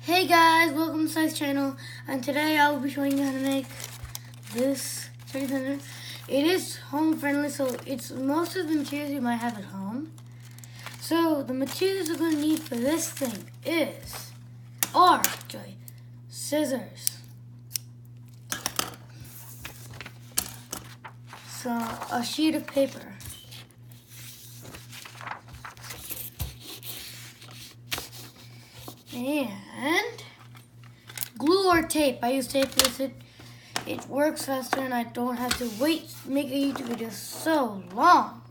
Hey guys, welcome to Science Channel, and today I will be showing you how to make this study center. It is home friendly, so it's most of the materials you might have at home. So the materials you're going to need for this thing are scissors, so a sheet of paper, and glue or tape. I use tape because it works faster and I don't have to make a YouTube video so long.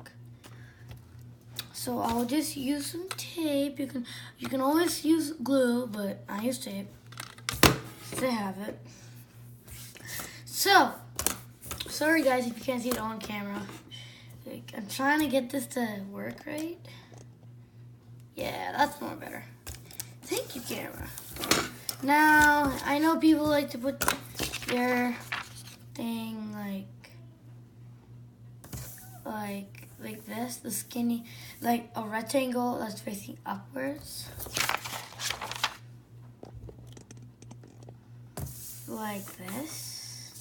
So I'll just use some tape. You can always use glue, but I use tape to have it. So sorry guys if you can't see it on camera. I'm trying to get this to work right. Yeah, that's more better. Thank you, camera. Now, I know people like to put their thing like this, the skinny, like a rectangle that's facing upwards. Like this.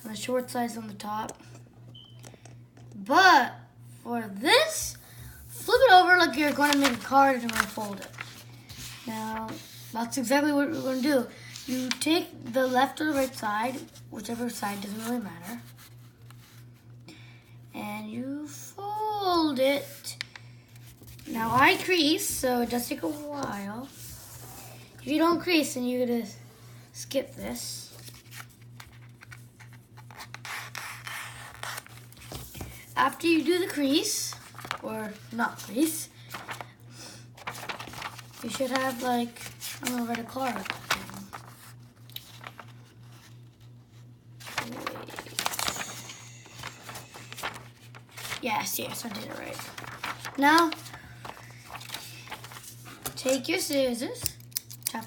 And the short side's on the top. But for this, flip it over like you're going to make a card and unfold it. Now, that's exactly what we're going to do. You take the left or the right side, whichever side, doesn't really matter, and you fold it. Now, I crease, so it does take a while. If you don't crease, then you're going to skip this. After you do the crease, or not crease, you should have, I'm gonna write a card. Yes, I did it right. Now, take your scissors, chop,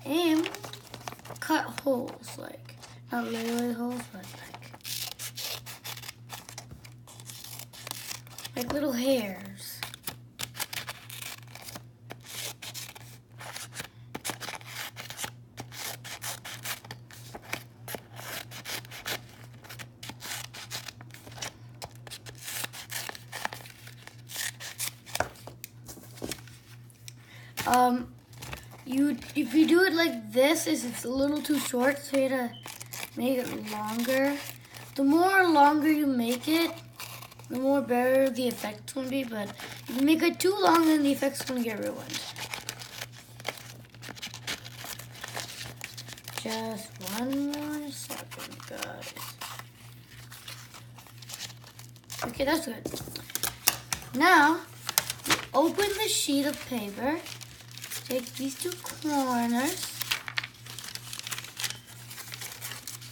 and cut holes, not literally holes, but like little hairs. If you do it like this, it's a little too short, so you have to make it longer. The more longer you make it, the more better the effect's gonna be, but if you make it too long, then the effect's gonna get ruined. Just one more second, guys. Okay, that's good. Now, open the sheet of paper. Take these two corners,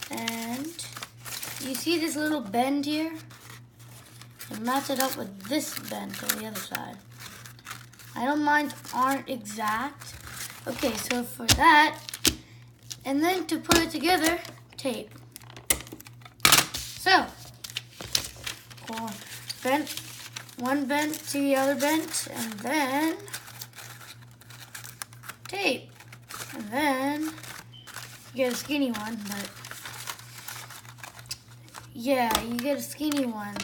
and you see this little bend here? And match it up with this bend on the other side. I know mine aren't exact. Okay, so for that, and then to put it together, tape. So, one bend to the other bend, and then tape. And then you get a skinny one, but yeah, you get a skinny one.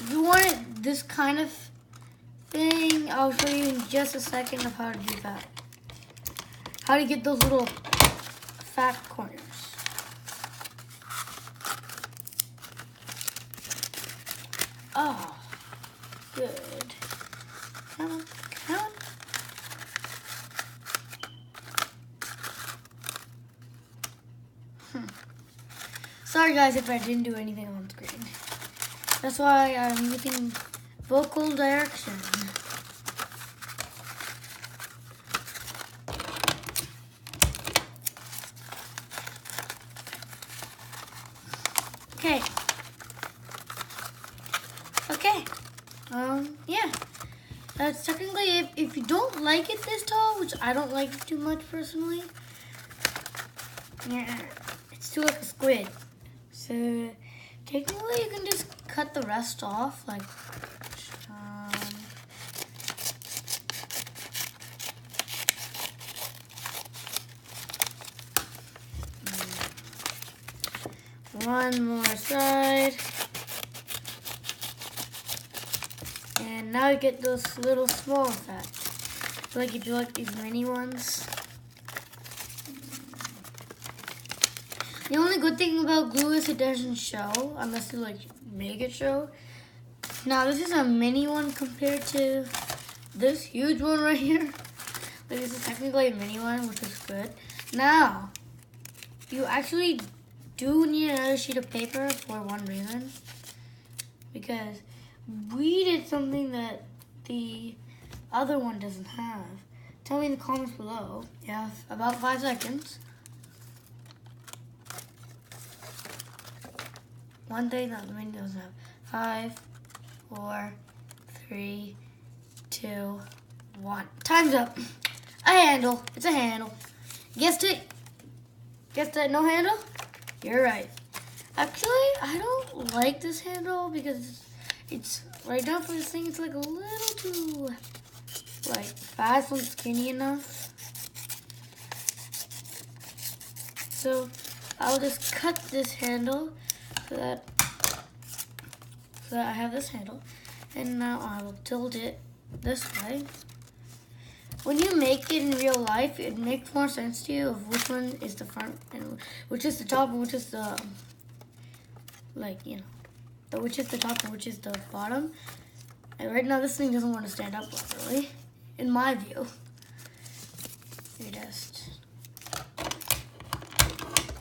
If you want it this kind of thing, I'll show you in just a second of how to do that. How to get those little fat corners. Oh, good. Come on. Sorry guys if I didn't do anything on screen. That's why I'm using vocal direction. Okay. Yeah. That's technically, if you don't like it this tall, which I don't like it too much personally, yeah, it's too like a squid. So technically you can just cut the rest off, one more side. And now you get those little small effects. Like if you like these mini ones. The only good thing about glue is it doesn't show unless you like make it show. Now this is a mini one compared to this huge one right here. Like this is technically a mini one, which is good. Now, you actually do need another sheet of paper for one reason. Because we did something that the other one doesn't have. Tell me in the comments below. You have about 5 seconds. One thing that the mini doesn't have. 5, 4, 3, 2, 1. Time's up. A handle. It's a handle. Guessed it? Guessed it? No handle? You're right. Actually, I don't like this handle because it's right now for this thing. It's like a little too like fast and skinny enough. So I'll just cut this handle so that I have this handle, and now I will tilt it this way. When you make it in real life, it makes more sense to you of which one is the front and which is the top and which is the, like, you know, which is the top and which is the bottom. And right now this thing doesn't want to stand up properly, in my view. You just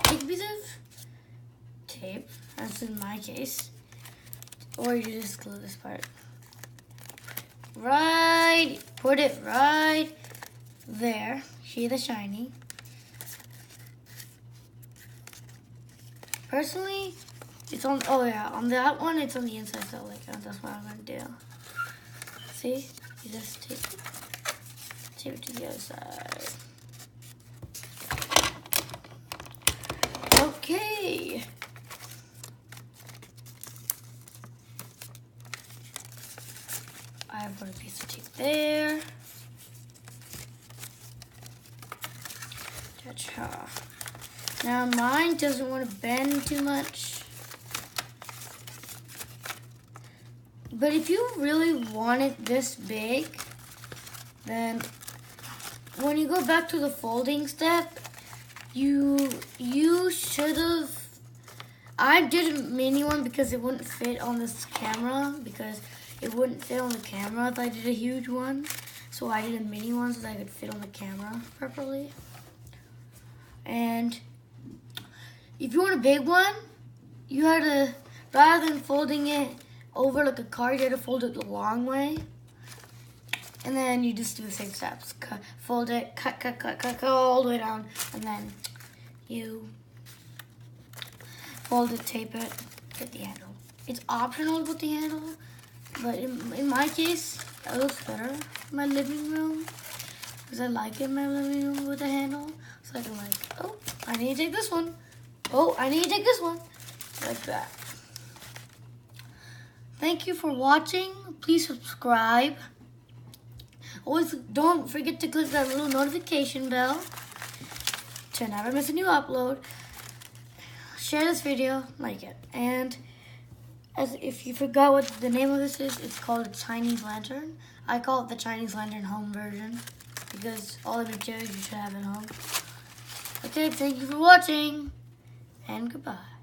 take a piece of tape, as in my case, or you just glue this part. Right, put it right there. See the shiny. Personally, it's on, oh yeah, on that one, it's on the inside, so like, that's what I'm gonna do. See, you just tape it to the other side. Okay. I put a piece of tape there. Cha-cha. Now mine doesn't want to bend too much. But if you really want it this big, then when you go back to the folding step, you should have, I did a mini one because it wouldn't fit on this camera, because it wouldn't fit on the camera if I did a huge one. So I did a mini one so that I could fit on the camera properly. And if you want a big one, you had to, rather than folding it over like a card, you had to fold it the long way. And then you just do the same steps. Cut, fold it, cut all the way down. And then you fold it, tape it, get the handle. It's optional to put the handle. But in my case, it looks better in my living room. Because I like it in my living room with a handle. So I can like, oh, I need to take this one. Oh, I need to take this one. Like that. Thank you for watching. Please subscribe. Always don't forget to click that little notification bell to never miss a new upload. Share this video, like it. And as if you forgot what the name of this is, it's called a Chinese lantern. I call it the Chinese lantern home version because all the materials you should have at home. Okay, thank you for watching and goodbye.